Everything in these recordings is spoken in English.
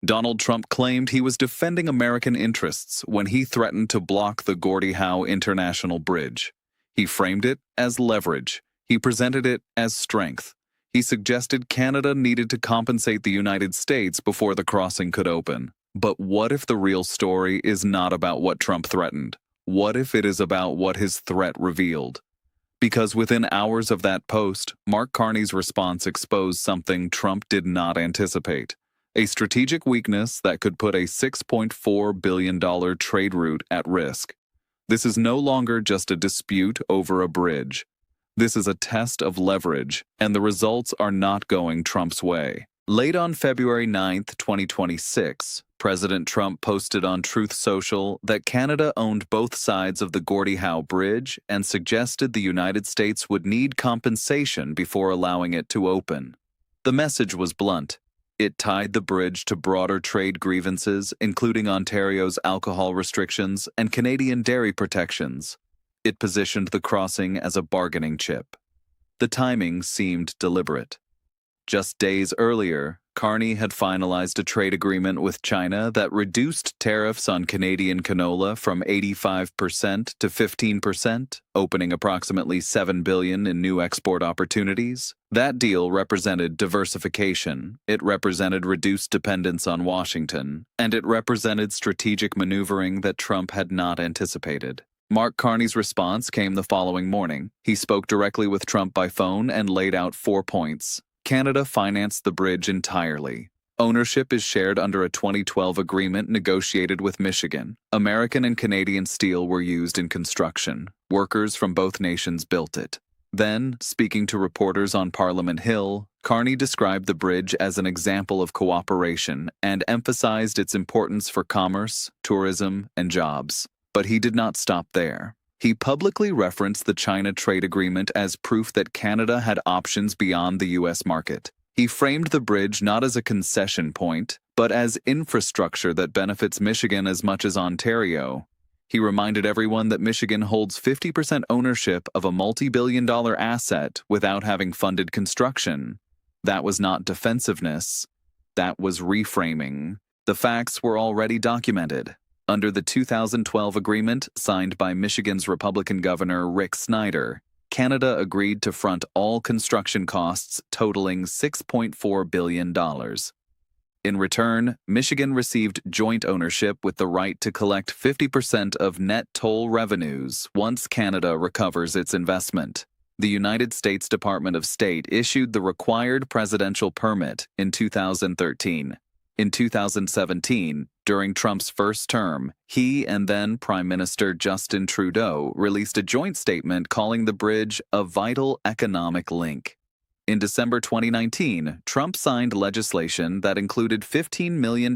Donald Trump claimed he was defending American interests when he threatened to block the Gordy Howe International Bridge. He framed it as leverage. He presented it as strength. He suggested Canada needed to compensate the United States before the crossing could open. But what if the real story is not about what Trump threatened? What if it is about what his threat revealed? Because within hours of that post, Mark Carney's response exposed something Trump did not anticipate: a strategic weakness that could put a $6.4 billion trade route at risk. This is no longer just a dispute over a bridge. This is a test of leverage, and the results are not going Trump's way. Late on February 9, 2026, President Trump posted on Truth Social that Canada owned both sides of the Gordy Howe Bridge and suggested the United States would need compensation before allowing it to open. The message was blunt. It tied the bridge to broader trade grievances, including Ontario's alcohol restrictions and Canadian dairy protections. It positioned the crossing as a bargaining chip. The timing seemed deliberate. Just days earlier, Carney had finalized a trade agreement with China that reduced tariffs on Canadian canola from 85% to 15%, opening approximately $7 billion in new export opportunities. That deal represented diversification, it represented reduced dependence on Washington, and it represented strategic maneuvering that Trump had not anticipated. Mark Carney's response came the following morning. He spoke directly with Trump by phone and laid out 4 points. Canada financed the bridge entirely. Ownership is shared under a 2012 agreement negotiated with Michigan. American and Canadian steel were used in construction. Workers from both nations built it. Then, speaking to reporters on Parliament Hill, Carney described the bridge as an example of cooperation and emphasized its importance for commerce, tourism, and jobs. But he did not stop there. He publicly referenced the China trade agreement as proof that Canada had options beyond the U.S. market. He framed the bridge not as a concession point, but as infrastructure that benefits Michigan as much as Ontario. He reminded everyone that Michigan holds 50% ownership of a multi-billion-dollar asset without having funded construction. That was not defensiveness. That was reframing. The facts were already documented. Under the 2012 agreement signed by Michigan's Republican Governor Rick Snyder, Canada agreed to front all construction costs totaling $6.4 billion. In return, Michigan received joint ownership with the right to collect 50% of net toll revenues once Canada recovers its investment. The United States Department of State issued the required presidential permit in 2013. In 2017, during Trump's first term, he and then Prime Minister Justin Trudeau released a joint statement calling the bridge a vital economic link. In December 2019, Trump signed legislation that included $15 million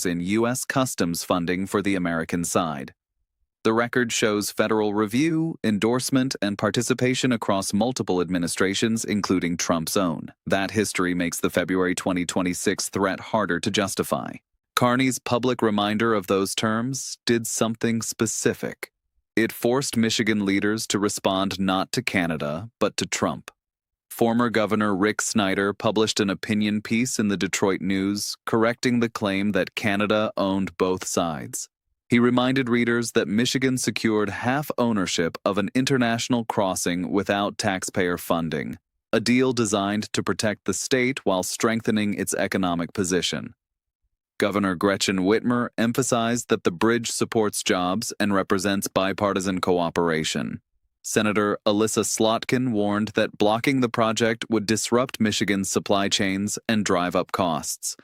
in U.S. customs funding for the American side. The record shows federal review, endorsement, and participation across multiple administrations, including Trump's own. That history makes the February 2026 threat harder to justify. Carney's public reminder of those terms did something specific. It forced Michigan leaders to respond not to Canada, but to Trump. Former Governor Rick Snyder published an opinion piece in the Detroit News correcting the claim that Canada owned both sides. He reminded readers that Michigan secured half ownership of an international crossing without taxpayer funding, a deal designed to protect the state while strengthening its economic position. Governor Gretchen Whitmer emphasized that the bridge supports jobs and represents bipartisan cooperation. Senator Alyssa Slotkin warned that blocking the project would disrupt Michigan's supply chains and drive up costs.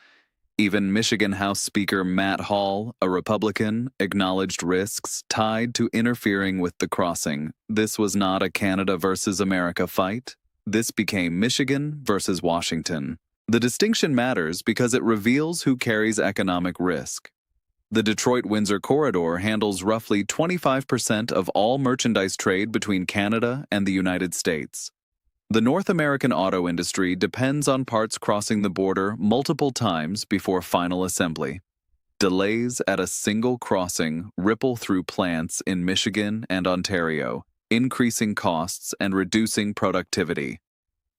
Even Michigan House Speaker Matt Hall, a Republican, acknowledged risks tied to interfering with the crossing. This was not a Canada versus America fight. This became Michigan versus Washington. The distinction matters because it reveals who carries economic risk. The Detroit-Windsor corridor handles roughly 25% of all merchandise trade between Canada and the United States. The North American auto industry depends on parts crossing the border multiple times before final assembly. Delays at a single crossing ripple through plants in Michigan and Ontario, increasing costs and reducing productivity.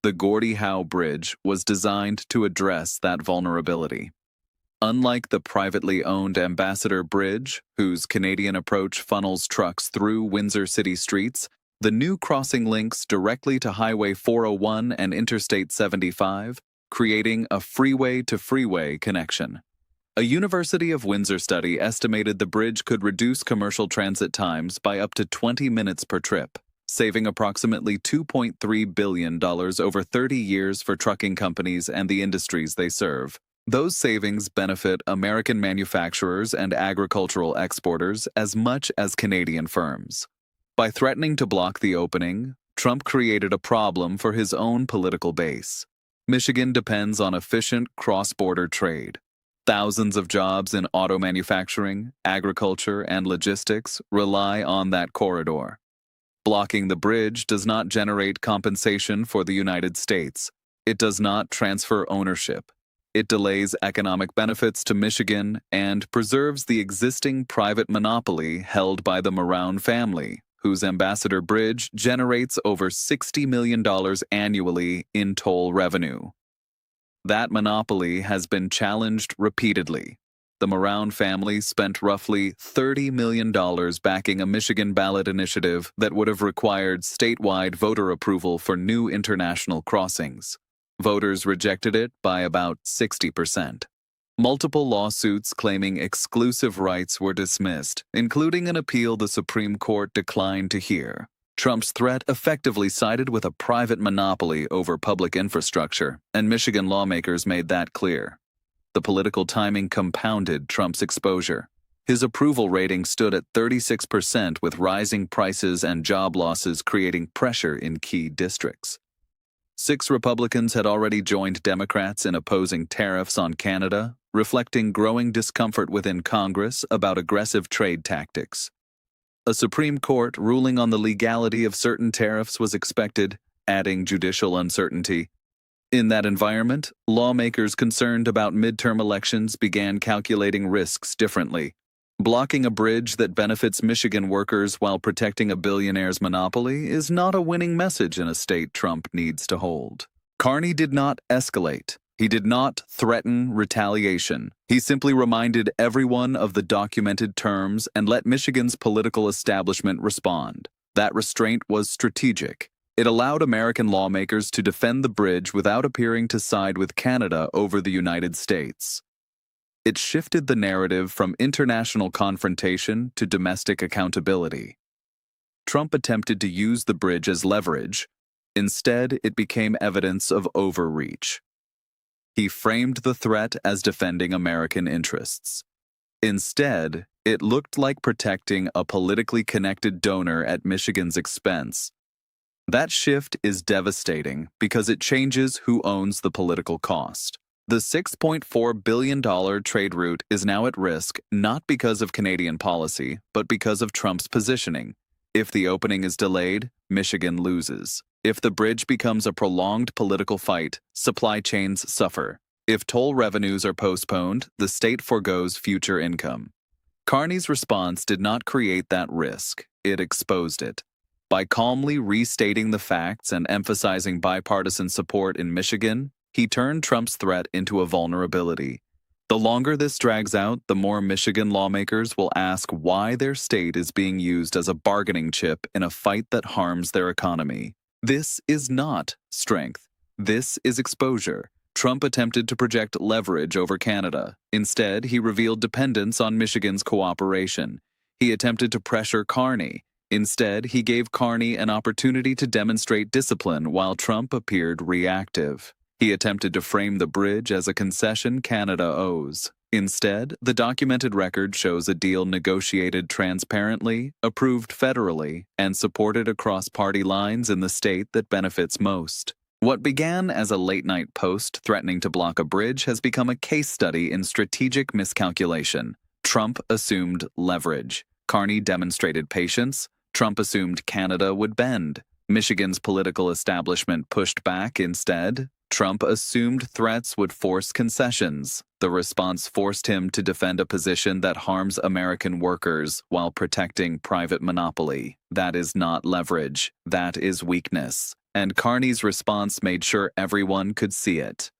The Gordy Howe Bridge was designed to address that vulnerability. Unlike the privately owned Ambassador Bridge, whose Canadian approach funnels trucks through Windsor city streets, the new crossing links directly to Highway 401 and Interstate 75, creating a freeway-to-freeway connection. A University of Windsor study estimated the bridge could reduce commercial transit times by up to 20 minutes per trip, saving approximately $2.3 billion over 30 years for trucking companies and the industries they serve. Those savings benefit American manufacturers and agricultural exporters as much as Canadian firms. By threatening to block the opening, Trump created a problem for his own political base. Michigan depends on efficient cross-border trade. Thousands of jobs in auto manufacturing, agriculture, and logistics rely on that corridor. Blocking the bridge does not generate compensation for the United States. It does not transfer ownership. It delays economic benefits to Michigan and preserves the existing private monopoly held by the Moran family, whose Ambassador Bridge generates over $60 million annually in toll revenue. That monopoly has been challenged repeatedly. The Moran family spent roughly $30 million backing a Michigan ballot initiative that would have required statewide voter approval for new international crossings. Voters rejected it by about 60%. Multiple lawsuits claiming exclusive rights were dismissed, including an appeal the Supreme Court declined to hear. Trump's threat effectively sided with a private monopoly over public infrastructure, and Michigan lawmakers made that clear. The political timing compounded Trump's exposure. His approval rating stood at 36%, with rising prices and job losses creating pressure in key districts. 6 Republicans had already joined Democrats in opposing tariffs on Canada, reflecting growing discomfort within Congress about aggressive trade tactics. A Supreme Court ruling on the legality of certain tariffs was expected, adding judicial uncertainty. In that environment, lawmakers concerned about midterm elections began calculating risks differently. Blocking a bridge that benefits Michigan workers while protecting a billionaire's monopoly is not a winning message in a state Trump needs to hold. Carney did not escalate. He did not threaten retaliation. He simply reminded everyone of the documented terms and let Michigan's political establishment respond. That restraint was strategic. It allowed American lawmakers to defend the bridge without appearing to side with Canada over the United States. It shifted the narrative from international confrontation to domestic accountability. Trump attempted to use the bridge as leverage. Instead, it became evidence of overreach. He framed the threat as defending American interests. Instead, it looked like protecting a politically connected donor at Michigan's expense. That shift is devastating because it changes who owns the political cost. The $6.4 billion trade route is now at risk not because of Canadian policy, but because of Trump's positioning. If the opening is delayed, Michigan loses. If the bridge becomes a prolonged political fight, supply chains suffer. If toll revenues are postponed, the state forgoes future income. Carney's response did not create that risk, it exposed it. By calmly restating the facts and emphasizing bipartisan support in Michigan, he turned Trump's threat into a vulnerability. The longer this drags out, the more Michigan lawmakers will ask why their state is being used as a bargaining chip in a fight that harms their economy. This is not strength. This is exposure. Trump attempted to project leverage over Canada. Instead, he revealed dependence on Michigan's cooperation. He attempted to pressure Carney. Instead, he gave Carney an opportunity to demonstrate discipline while Trump appeared reactive. He attempted to frame the bridge as a concession Canada owes. Instead, the documented record shows a deal negotiated transparently, approved federally, and supported across party lines in the state that benefits most. What began as a late-night post threatening to block a bridge has become a case study in strategic miscalculation. Trump assumed leverage. Carney demonstrated patience. Trump assumed Canada would bend. Michigan's political establishment pushed back instead. Trump assumed threats would force concessions. The response forced him to defend a position that harms American workers while protecting private monopoly. That is not leverage. That is weakness. And Carney's response made sure everyone could see it.